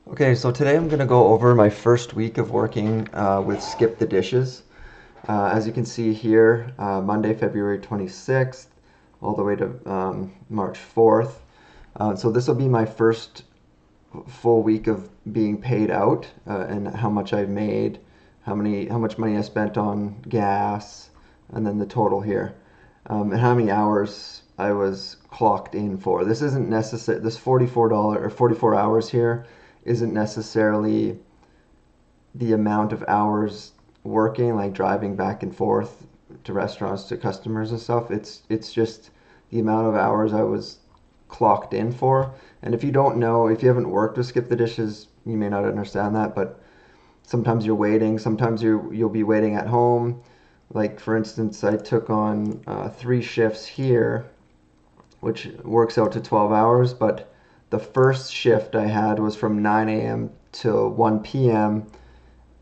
Okay, so today I'm going to go over my first week of working with Skip the Dishes. As you can see here, Monday, February 26th, all the way to March 4th. So this will be my first full week of being paid out and how much I've made, how much money I spent on gas, and then the total here, and how many hours I was clocked in for. This isn't necessary. This $44 or 44 hours here isn't necessarily the amount of hours working, like driving back and forth to restaurants to customers and stuff. It's just the amount of hours I was clocked in for. And if you don't know, if you haven't worked with Skip the Dishes, you may not understand that. But sometimes you're waiting. Sometimes you'll be waiting at home. Like for instance, I took on 3 shifts here, which works out to 12 hours. But the first shift I had was from 9 a.m. till 1 p.m.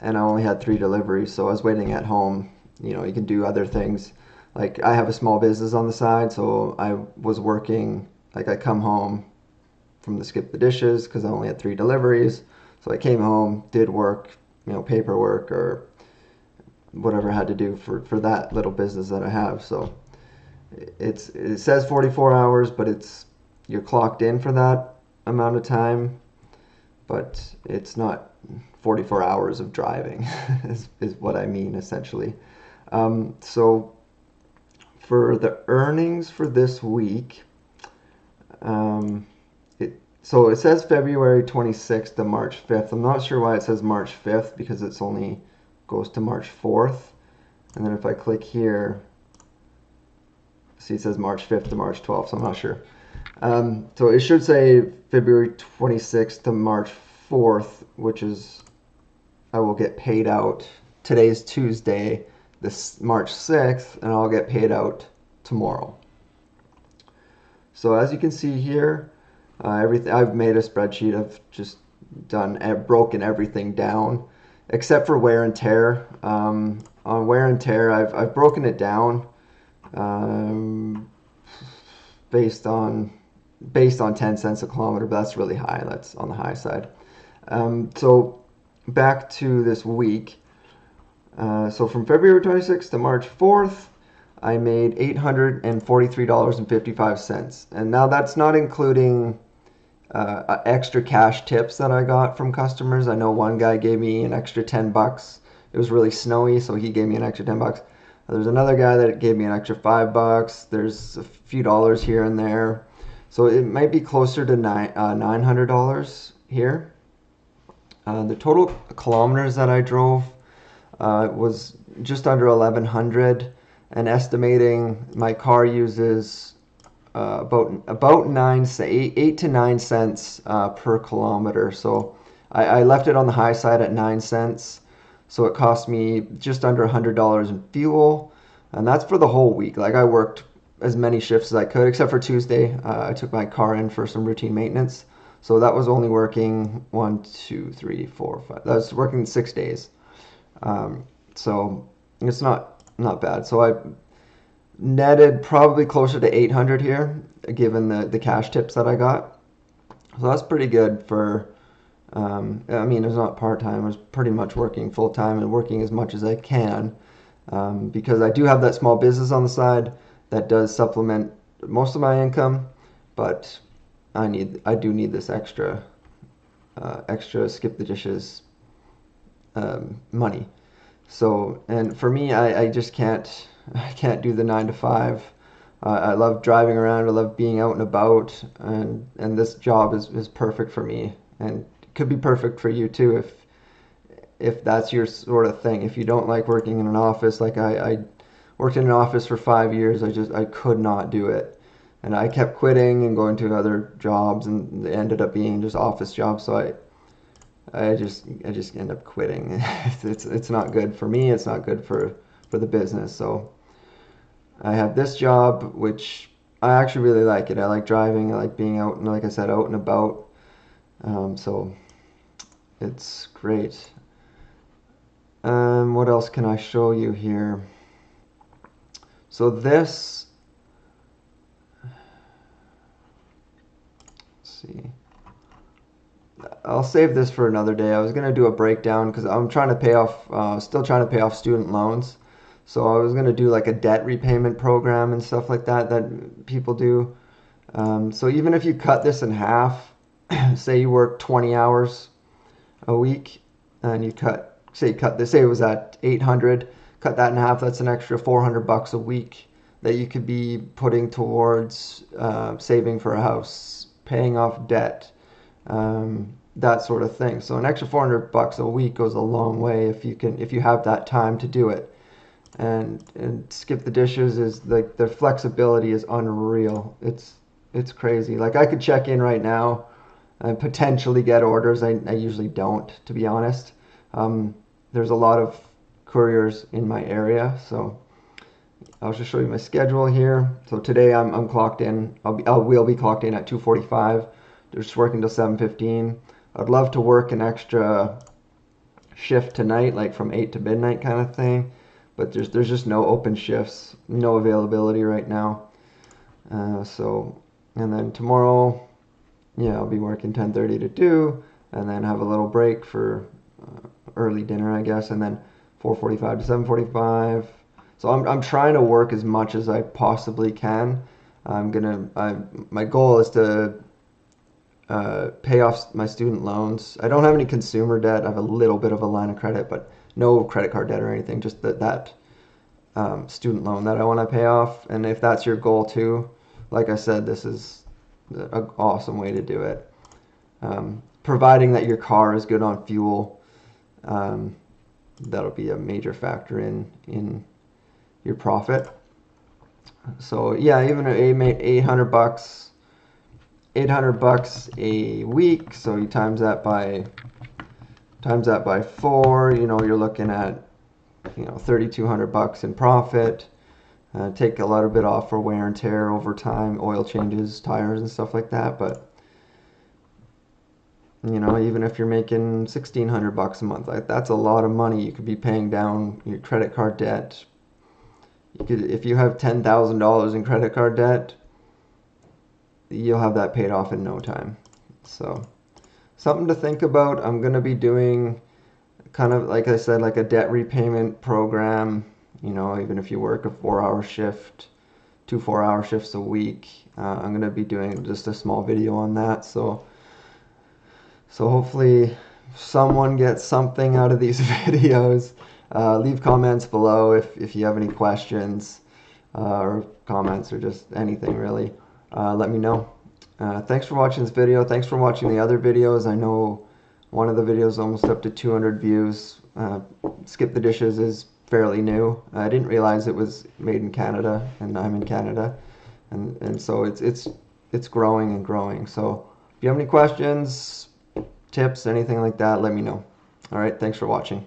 and I only had 3 deliveries, so I was waiting at home. You know, you can do other things. Like I have a small business on the side, so I was working. Like I come home from the Skip the Dishes because I only had 3 deliveries. So I came home, did work, paperwork or whatever I had to do for that little business that I have. So it says 44 hours, but you're clocked in for that amount of time, but it's not 44 hours of driving is what I mean essentially. So for the earnings for this week, um, so it says February 26th to March 5th. I'm not sure why it says March 5th because it's only goes to March 4th. And then if I click here, see it says March 5th to March 12th, so I'm not sure. So it should say February 26th to March 4th, which is I will get paid out. Today's Tuesday, this March 6th, and I'll get paid out tomorrow. So as you can see here, everything I've made a spreadsheet. I've just broken everything down, except for wear and tear. On wear and tear, I've broken it down based on 10 cents a kilometer, but that's really high. That's on the high side. So back to this week. So from February 26th to March 4th, I made $843.55. And now that's not including extra cash tips that I got from customers. I know one guy gave me an extra 10 bucks. It was really snowy, so he gave me an extra 10 bucks. There's another guy that gave me an extra 5 bucks. There's a few dollars here and there. So it might be closer to $900 here. The total kilometers that I drove was just under 1,100, and estimating my car uses about 8 to 9 cents per kilometer. So I left it on the high side at 9 cents. So it cost me just under $100 in fuel, and that's for the whole week. Like I worked as many shifts as I could, except for Tuesday. I took my car in for some routine maintenance. So that was only working 1, 2, 3, 4, 5. That was working 6 days. So it's not bad. So I netted probably closer to 800 here, given the cash tips that I got. So that's pretty good for. I mean, it's not part time. I was pretty much working full time and working as much as I can because I do have that small business on the side that does supplement most of my income, but I do need this extra Skip the Dishes money. So, and for me, I just I can't do the 9 to 5. I love driving around. I love being out and about, and this job is perfect for me, and it could be perfect for you too if that's your sort of thing. If you don't like working in an office, like I worked in an office for 5 years, I could not do it, and I kept quitting and going to other jobs, and they ended up being just office jobs. So I just end up quitting. It's not good for me. It's not good for the business. So I have this job, which I actually really like it. I like driving. I like being out and, like I said, out and about. So it's great. What else can I show you here? So this, let's see. I'll save this for another day. I was gonna do a breakdown because I'm trying to pay off, still trying to pay off student loans. So I was gonna do like a debt repayment program and stuff like that that people do. So even if you cut this in half, say you work 20 hours a week, and you cut this, say it was at 800, cut that in half. That's an extra $400 a week that you could be putting towards saving for a house, paying off debt, that sort of thing. So an extra $400 a week goes a long way if you have that time to do it. And Skip the Dishes is like their flexibility is unreal. It's crazy. Like I could check in right now and potentially get orders. I usually don't, to be honest. There's a lot of couriers in my area, so I'll just show you my schedule here. So today I'm clocked in. We'll be clocked in at 2:45. Just working till 7:15. I'd love to work an extra shift tonight, like from 8 to midnight kind of thing, but there's just no open shifts, no availability right now. And then tomorrow, yeah, I'll be working 10:30 to 2, and then have a little break for early dinner, I guess, and then 4:45 to 7:45. So I'm trying to work as much as I possibly can. My goal is to pay off my student loans. I don't have any consumer debt. I have a little bit of a line of credit, but no credit card debt or anything. Just that student loan that I want to pay off. And if that's your goal too, like I said, this is an awesome way to do it. Providing that your car is good on fuel, that'll be a major factor in your profit. So yeah, even $800, $800 a week. So you times that by 4. You know, you're looking at $3,200 in profit. Take a little bit off for wear and tear over time, oil changes, tires, and stuff like that. But even if you're making $1,600 a month, like that's a lot of money. You could be paying down your credit card debt. If you have $10,000 in credit card debt, you'll have that paid off in no time. So something to think about. I'm going to be doing kind of, like I said, like a debt repayment program. Even if you work a 4-hour shift, 2 4-hour shifts a week, I'm going to be doing just a small video on that. So hopefully someone gets something out of these videos. Leave comments below if you have any questions or comments or just anything really. Let me know. Thanks for watching this video. Thanks for watching the other videos. I know one of the videos is almost up to 200 views. Skip the Dishes is fairly new. I didn't realize it was made in Canada, and I'm in Canada, and so it's growing and growing. So if you have any questions, tips, anything like that, let me know. All right, thanks for watching.